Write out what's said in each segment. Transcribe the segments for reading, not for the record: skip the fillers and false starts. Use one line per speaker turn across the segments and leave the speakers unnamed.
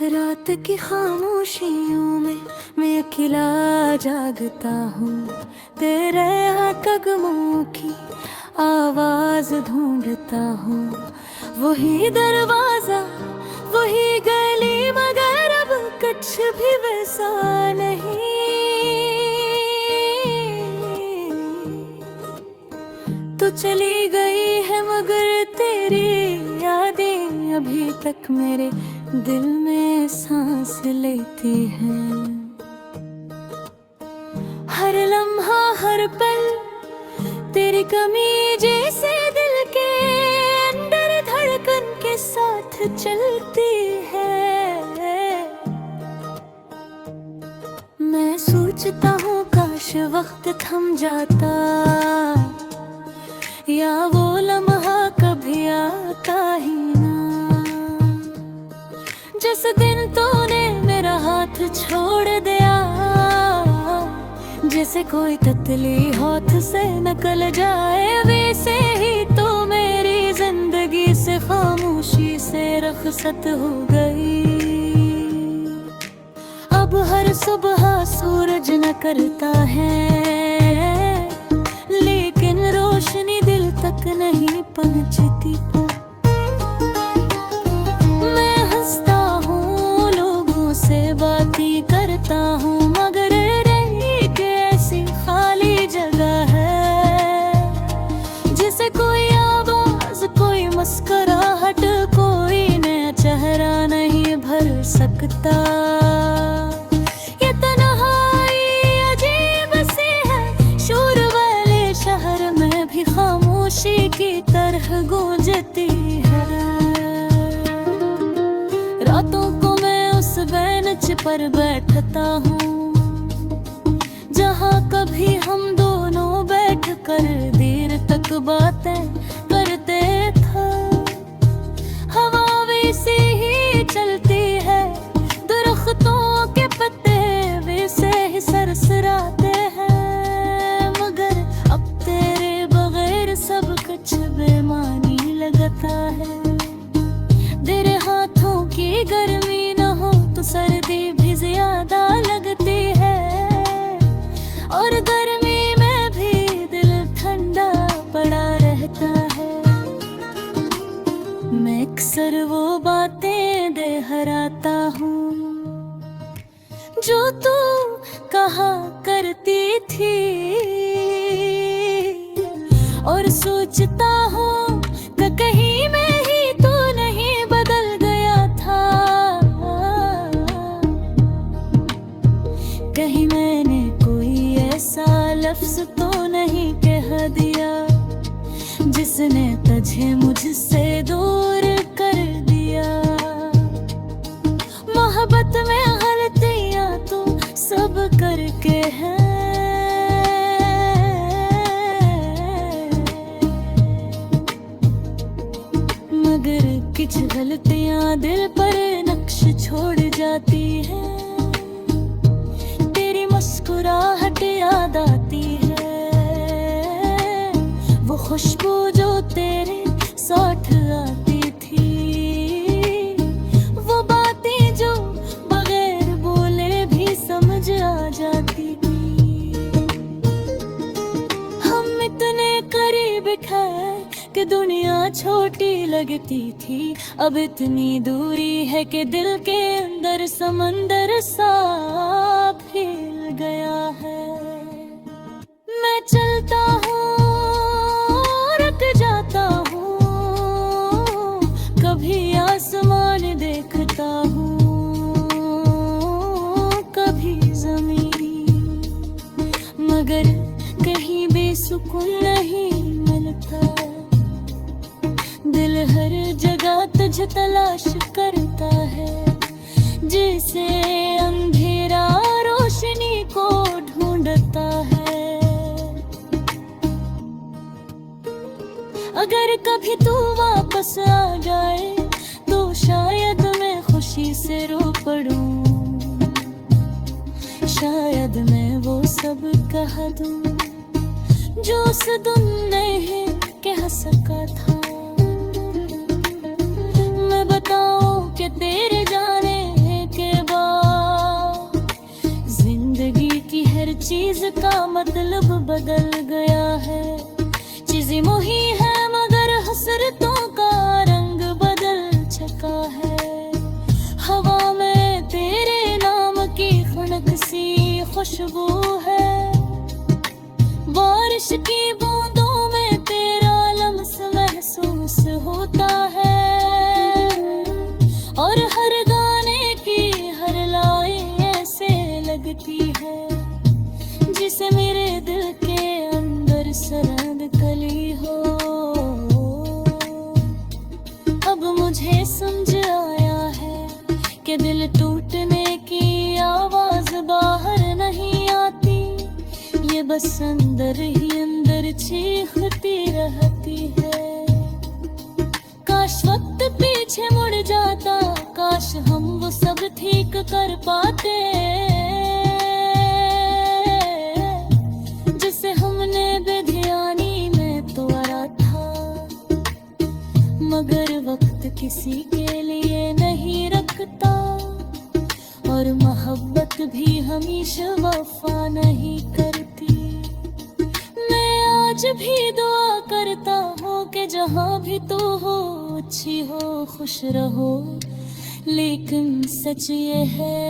रात की खामोशियों में मैं अकेला जागता हूँ, तेरे कदमों की आवाज ढूंढता हूँ। वही दरवाजा, वही गली, मगर अब कुछ भी वैसा नहीं। तो चली गई है मगर तेरी यादें अभी तक मेरे दिल में सांस लेती हैं। हर लम्हा हर पल तेरी कमी जैसे दिल के अंदर धड़कन के साथ चलती है। मैं सोचता हूँ काश वक्त थम जाता, या वो लम्हा कभी आता ही ना। जिस दिन तूने मेरा हाथ छोड़ दिया, जैसे कोई तितली हाथ से निकल जाए, वैसे ही तो मेरी जिंदगी से खामोशी से रखसत हो गई। अब हर सुबह सूरज न करता है, लेकिन रोशनी दिल तक नहीं पहुंचती। मैं हंसता हूँ, लोगों से बातें करता हूँ, मगर रही कि ऐसी खाली जगह है, जिसे कोई आवाज, कोई मुस्कुराहट, कोई नया चेहरा नहीं भर सकता। खामोशी की तरह गूंजती है। रातों को मैं उस बेंच पर बैठता हूँ, जहाँ कभी हम दोनों बैठकर देर तक बातें करते थे। हवा वैसे ही चलती है, दरख्तों के पत्ते वैसे ही सरसराते हैं, मगर अब तेरे सब कुछ बेमानी लगता है। तेरे हाथों की गर्मी न हो तो सर्दी भी ज्यादा लगती है, और गर्मी में भी दिल ठंडा पड़ा रहता है। मैं अक्सर वो बातें दोहराता हूँ जो तू कहा करती थी, और सोचता हूँ कि कहीं मैं ही तो नहीं बदल गया था। कहीं मैंने कोई ऐसा लफ्ज तो नहीं कह दिया, जिसने तुझे मुझसे दूर कर दिया। मोहब्बत में गलतियाँ तो सब करके हैं, मगर कुछ गलतियां दिल पर नक्श छोड़ जाती है। तेरी मुस्कुराहट याद आती है, वो खुशबू जो तेरे साथ आती थी, वो बातें जो बगैर बोले भी समझ आ जाती थी। हम इतने करीब थे कि दुनिया छोटी लगती थी, अब इतनी दूरी है कि दिल के अंदर समंदर सा फैल गया है। मैं चलता हूँ, रुक जाता हूँ, कभी आसमान देखता हूँ, कभी जमीन, मगर कहीं बेसुकून नहीं मिलता। दिल हर जगह तुझे तलाश करता है, जैसे अंधेरा रोशनी को ढूंढता है। अगर कभी तू वापस आ जाए तो शायद मैं खुशी से रो पड़ूं, शायद मैं वो सब कह दूं जो उस दिन नहीं कह सका था। मैं बताऊं कि तेरे जाने बस अंदर ही अंदर चीखती रहती है। काश वक्त पीछे मुड़ जाता, काश हम वो सब ठीक कर पाते जिसे हमने बेध्यानी में तोड़ा था। मगर वक्त किसी के लिए नहीं रखता, और मोहब्बत भी हमेशा वफा नहीं करती। मैं आज भी दुआ करता हूँ कि जहाँ भी तू हो अच्छी हो, खुश रहो। लेकिन सच ये है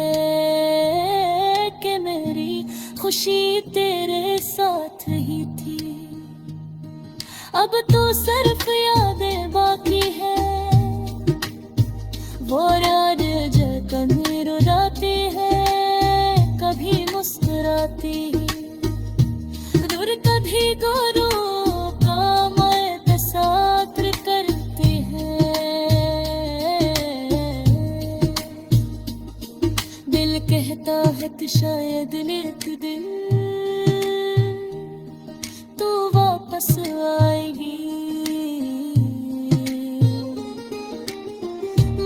कि मेरी खुशी तेरे साथ ही थी। अब तो सिर्फ यादें बाकी है, वो याद जगह रुलाती है, कभी मुस्कुराती, दूर कभी गोरों का मैं साथ करती है। दिल कहता है कि शायद एक दिन तू वापस आएगी,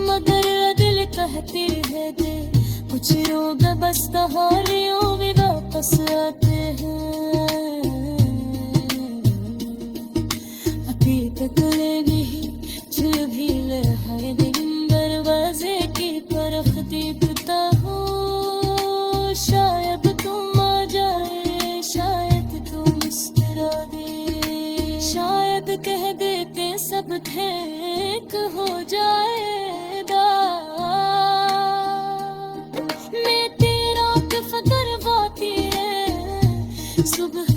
मगर दिल कहती है दे कुछ लोग बस कहानियों में वापस आते हैं। हकीकत नहीं जो भी है दिन दरवाजे की तरफ देखता हूँ। शायद तुम आ जाए, शायद तुम मुस्कुरा दे, शायद कह देते सब ठीक हो जाएगा। मैं तेरा फिक्र करवाती है सुबह